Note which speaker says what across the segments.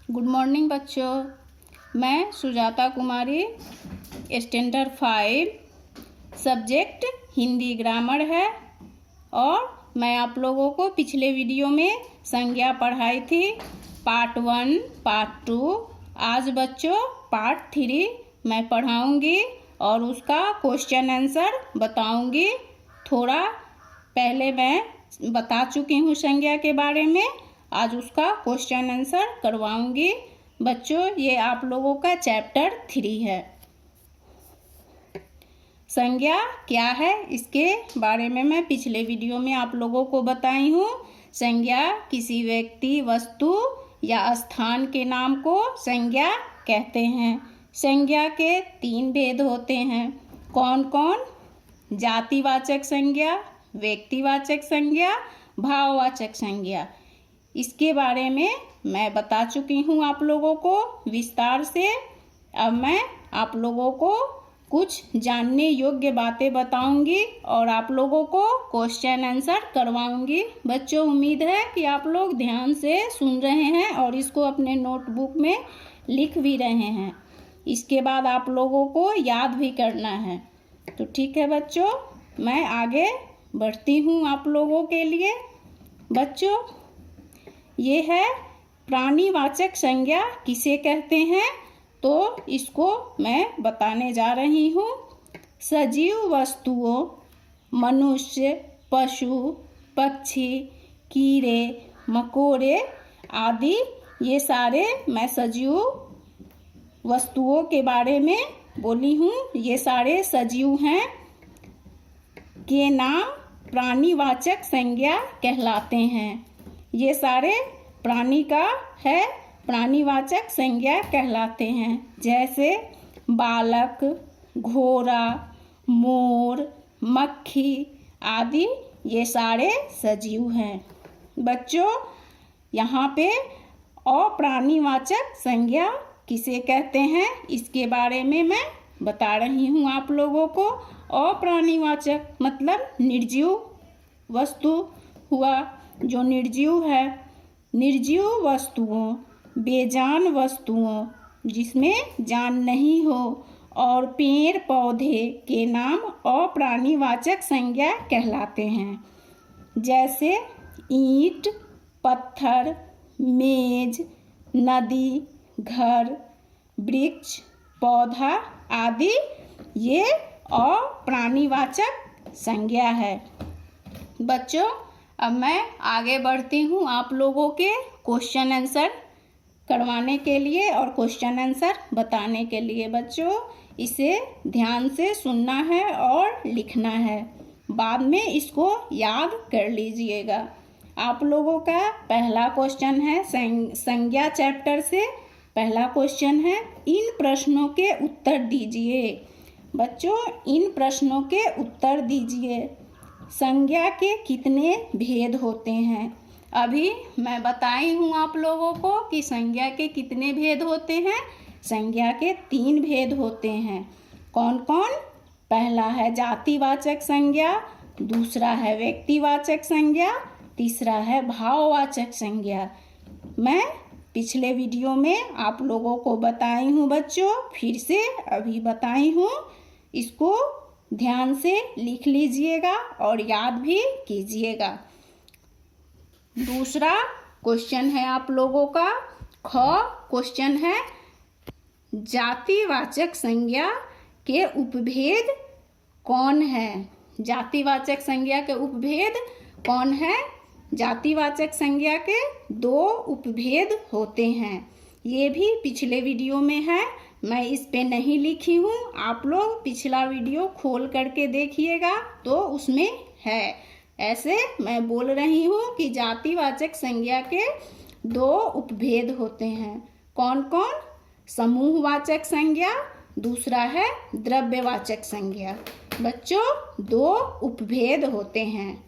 Speaker 1: Good morning बच्चों। मैं सुजाता कुमारी, standard 5, subject Hindi grammar है। और मैं आप लोगों को पिछले वीडियो में संज्ञा पढ़ाई थी, पार्ट 1, पार्ट 2। आज बच्चों पार्ट 3 मैं पढ़ाऊंगी और उसका क्वेश्चन आंसर बताऊंगी। थोड़ा पहले मैं बता चुकी हूँ संज्ञा के बारे में, आज उसका क्वेश्चन आंसर करवाऊंगी। बच्चों ये आप लोगों का चैप्टर 3 है। संज्ञा क्या है इसके बारे में मैं पिछले वीडियो में आप लोगों को बताई हूँ। संज्ञा किसी व्यक्ति, वस्तु या स्थान के नाम को संज्ञा कहते हैं। संज्ञा के 3 भेद होते हैं। कौन कौन? जातिवाचक संज्ञा, व्यक्तिवाचक संज्ञा, भाववाचक संज्ञा। इसके बारे में मैं बता चुकी हूँ आप लोगों को विस्तार से। अब मैं आप लोगों को कुछ जानने योग्य बातें बताऊंगी और आप लोगों को क्वेश्चन आंसर करवाऊंगी। बच्चों उम्मीद है कि आप लोग ध्यान से सुन रहे हैं और इसको अपने नोटबुक में लिख भी रहे हैं। इसके बाद आप लोगों को याद भी करना है। तो ठीक है बच्चों, मैं आगे बढ़ती हूँ आप लोगों के लिए। बच्चों ये है प्राणीवाचक संज्ञा किसे कहते हैं, तो इसको मैं बताने जा रही हूँ। सजीव वस्तुओं, मनुष्य, पशु, पक्षी, कीड़े, मकोड़े आदि, ये सारे मैं सजीव वस्तुओं के बारे में बोली हूँ। ये सारे सजीव हैं के नाम प्राणीवाचक संज्ञा कहलाते हैं। ये सारे प्राणी का है, प्राणीवाचक संज्ञा कहलाते हैं। जैसे बालक, घोड़ा, मोर, मक्खी आदि, ये सारे सजीव हैं। बच्चों यहाँ पे अप्राणीवाचक संज्ञा किसे कहते हैं इसके बारे में मैं बता रही हूँ आप लोगों को। अप्राणीवाचक मतलब निर्जीव वस्तु हुआ, जो निर्जीव है। निर्जीव वस्तुओं, बेजान वस्तुओं जिसमें जान नहीं हो, और पेड़ पौधे के नाम अप्राणीवाचक संज्ञा कहलाते हैं। जैसे ईंट, पत्थर, मेज, नदी, घर, वृक्ष, पौधा आदि, ये अप्राणीवाचक संज्ञा है। बच्चों अब मैं आगे बढ़ती हूँ आप लोगों के क्वेश्चन आंसर करवाने के लिए और क्वेश्चन आंसर बताने के लिए। बच्चों इसे ध्यान से सुनना है और लिखना है, बाद में इसको याद कर लीजिएगा। आप लोगों का पहला क्वेश्चन है संज्ञा चैप्टर से। पहला क्वेश्चन है, इन प्रश्नों के उत्तर दीजिए। बच्चों इन प्रश्नों के उत्तर दीजिए। संज्ञा के कितने भेद होते हैं? अभी मैं बताई हूँ आप लोगों को कि संज्ञा के कितने भेद होते हैं। संज्ञा के 3 भेद होते हैं। कौन कौन? पहला है जातिवाचक संज्ञा, दूसरा है व्यक्तिवाचक संज्ञा, तीसरा है भाववाचक संज्ञा। मैं पिछले वीडियो में आप लोगों को बताई हूँ बच्चों, फिर से अभी बताई हूँ। इसको ध्यान से लिख लीजिएगा और याद भी कीजिएगा। दूसरा क्वेश्चन है आप लोगों का, ख क्वेश्चन है, जातिवाचक संज्ञा के उपभेद कौन है? जातिवाचक संज्ञा के उपभेद कौन है? जातिवाचक संज्ञा के 2 उपभेद होते हैं। ये भी पिछले वीडियो में है, मैं इस पे नहीं लिखी हूँ। आप लोग पिछला वीडियो खोल करके देखिएगा तो उसमें है। ऐसे मैं बोल रही हूँ कि जातिवाचक संज्ञा के 2 उपभेद होते हैं। कौन कौन? समूहवाचक संज्ञा, दूसरा है द्रव्यवाचक संज्ञा। बच्चों 2 उपभेद होते हैं।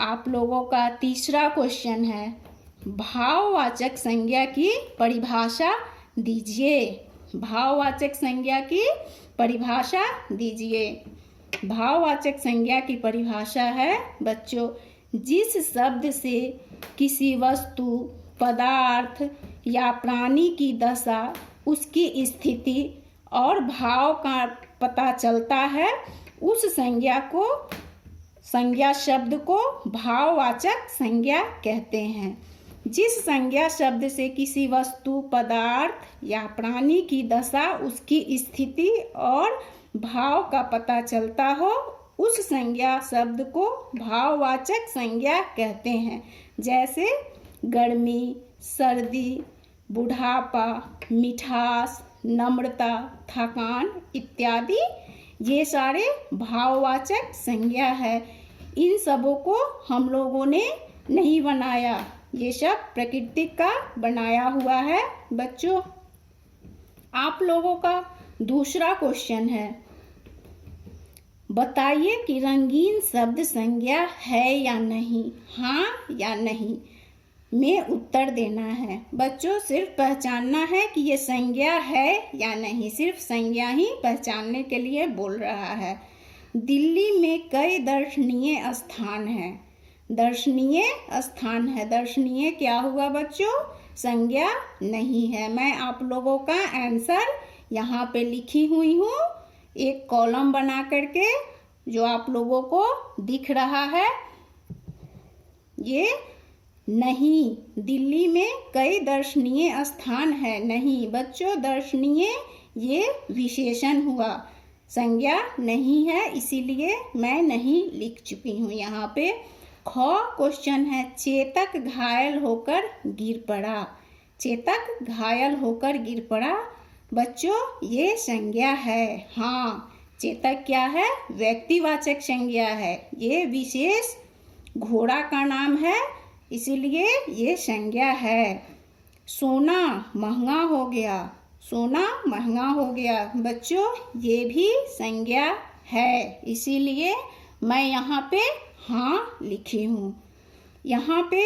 Speaker 1: आप लोगों का तीसरा क्वेश्चन है, भाववाचक संज्ञा की परिभाषा दीजिए। भाववाचक संज्ञा की परिभाषा दीजिए। भाववाचक संज्ञा की परिभाषा है बच्चों, जिस शब्द से किसी वस्तु, पदार्थ या प्राणी की दशा, उसकी स्थिति और भाव का पता चलता है, उस संज्ञा शब्द को भाववाचक संज्ञा कहते हैं। जिस संज्ञा शब्द से किसी वस्तु, पदार्थ या प्राणी की दशा, उसकी स्थिति और भाव का पता चलता हो, उस संज्ञा शब्द को भाववाचक संज्ञा कहते हैं। जैसे गर्मी, सर्दी, बुढ़ापा, मिठास, नम्रता, थकान इत्यादि, ये सारे भाववाचक संज्ञा है। इन सबों को हम लोगों ने नहीं बनाया, ये सब प्रकृति का बनाया हुआ है। बच्चों, आप लोगों का दूसरा क्वेश्चन है, बताइए कि रंगीन शब्द संज्ञा है या नहीं, हाँ या नहीं में उत्तर देना है। बच्चों, सिर्फ पहचानना है कि ये संज्ञा है या नहीं, सिर्फ संज्ञा ही पहचानने के लिए बोल रहा है। दिल्ली में कई दर्शनीय स्थान हैं। दर्शनीय स्थान है, दर्शनीय क्या हुआ बच्चों? संज्ञा नहीं है। मैं आप लोगों का आंसर यहाँ पे लिखी हुई हूँ, एक कॉलम बना करके, जो आप लोगों को दिख रहा है। ये नहीं, दिल्ली में कई दर्शनीय स्थान है नहीं बच्चों, दर्शनीय ये विशेषण हुआ, संज्ञा नहीं है, इसीलिए मैं नहीं लिख चुकी हूँ यहाँ पे। ख क्वेश्चन है, चेतक घायल होकर गिर पड़ा। चेतक घायल होकर गिर पड़ा, बच्चों ये संज्ञा है। हाँ, चेतक क्या है? व्यक्तिवाचक संज्ञा है। ये विशेष घोड़ा का नाम है, इसीलिए ये संज्ञा है। सोना महंगा हो गया, सोना महंगा हो गया, बच्चों ये भी संज्ञा है, इसीलिए मैं यहाँ पे हाँ लिखी हूँ। यहाँ पे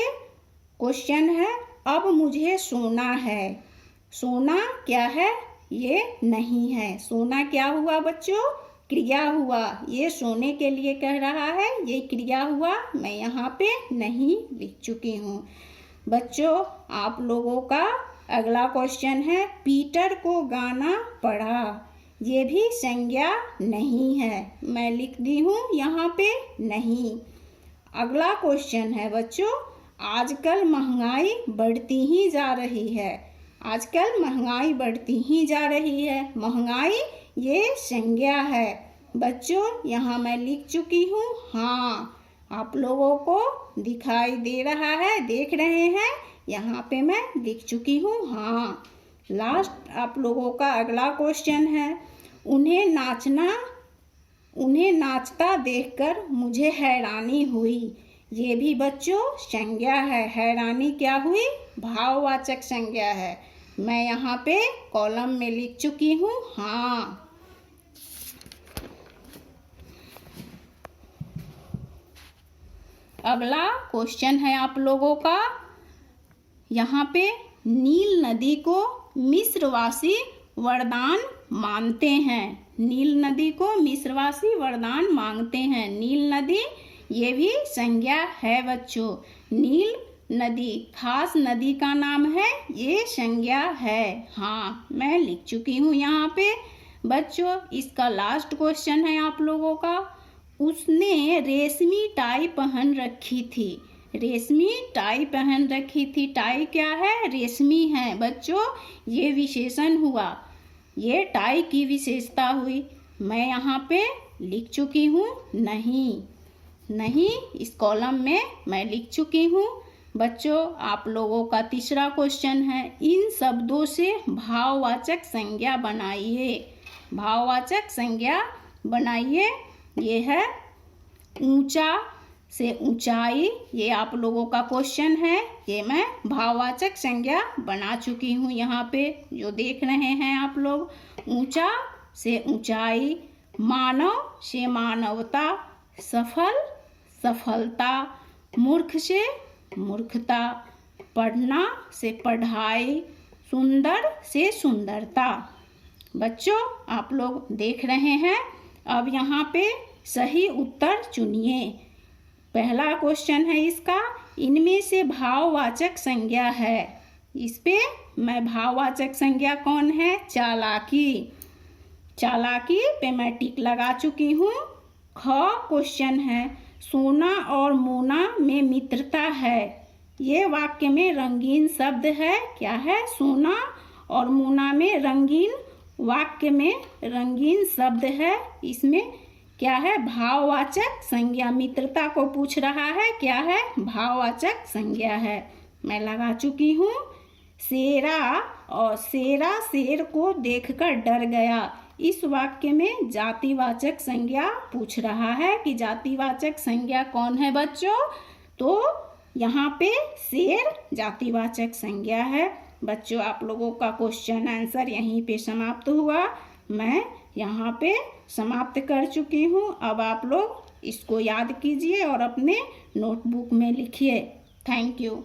Speaker 1: क्वेश्चन है, अब मुझे सोना है। सोना क्या है? ये नहीं है। सोना क्या हुआ बच्चों? क्रिया हुआ। ये सोने के लिए कह रहा है, ये क्रिया हुआ, मैं यहाँ पे नहीं लिख चुकी हूँ। बच्चों, आप लोगों का अगला क्वेश्चन है, पीटर को गाना पड़ा। ये भी संज्ञा नहीं है, मैं लिख दी हूँ यहाँ पे नहीं। अगला क्वेश्चन है बच्चों, आजकल महंगाई बढ़ती ही जा रही है। आजकल महंगाई बढ़ती ही जा रही है, महंगाई ये संज्ञा है। बच्चों यहाँ मैं लिख चुकी हूँ हाँ, आप लोगों को दिखाई दे रहा है, देख रहे हैं, यहाँ पे मैं लिख चुकी हूँ हाँ। लास्ट आप लोगों का अगला क्वेश्चन है, उन्हें नाचता देखकर मुझे हैरानी हुई। ये भी बच्चों संज्ञा है। हैरानी क्या हुई? भाववाचक संज्ञा है। मैं यहाँ पे कॉलम में लिख चुकी हूँ हाँ। अगला क्वेश्चन है आप लोगों का, यहाँ पे नील नदी को मिस्रवासी वरदान मानते हैं। नील नदी को मिस्रवासी वरदान मांगते हैं। नील नदी ये भी संज्ञा है बच्चों। नील नदी खास नदी का नाम है, ये संज्ञा है हाँ, मैं लिख चुकी हूँ यहाँ पे। बच्चों इसका लास्ट क्वेश्चन है आप लोगों का, उसने रेशमी टाई पहन रखी थी। रेशमी टाई पहन रखी थी, टाई क्या है? रेशमी है बच्चों, ये विशेषण हुआ, ये टाई की विशेषता हुई। मैं यहाँ पे लिख चुकी हूँ नहीं, नहीं इस कॉलम में मैं लिख चुकी हूँ। बच्चों आप लोगों का तीसरा क्वेश्चन है, इन शब्दों से भाववाचक संज्ञा बनाइए। भाववाचक संज्ञा बनाइए। ये है ऊंचा से ऊंचाई, ये आप लोगों का क्वेश्चन है, ये मैं भाववाचक संज्ञा बना चुकी हूँ यहाँ पे, जो देख रहे हैं आप लोग। ऊंचा से ऊंचाई, मानव से मानवता, सफल सफलता, मूर्ख से मूर्खता, पढ़ना से पढ़ाई, सुंदर से सुंदरता। बच्चों आप लोग देख रहे हैं, अब यहाँ पे सही उत्तर चुनिए। पहला क्वेश्चन है इसका, इनमें से भाववाचक संज्ञा है। इस पे मैं भाववाचक संज्ञा कौन है? चालाकी। चालाकी पे मैं टिक लगा चुकी हूँ। ख क्वेश्चन है, सोना और मोना में मित्रता है। ये वाक्य में रंगीन शब्द है। क्या है? सोना और मोना में रंगीन, वाक्य में रंगीन शब्द है। इसमें क्या है? भाववाचक संज्ञा। मित्रता को पूछ रहा है, क्या है? भाववाचक संज्ञा है। मैं लगा चुकी हूँ। शेरा और शेरा शेर को देखकर डर गया। इस वाक्य में जातिवाचक संज्ञा पूछ रहा है कि जातिवाचक संज्ञा कौन है बच्चों? तो यहाँ पे शेर जातिवाचक संज्ञा है। बच्चों, आप लोगों का क्वेश्चन आंसर यहीं पे समाप्त हुआ। मैं यहाँ पे समाप्त कर चुकी हूँ। अब आप लोग इसको याद कीजिए और अपने नोटबुक में लिखिए। Thank you.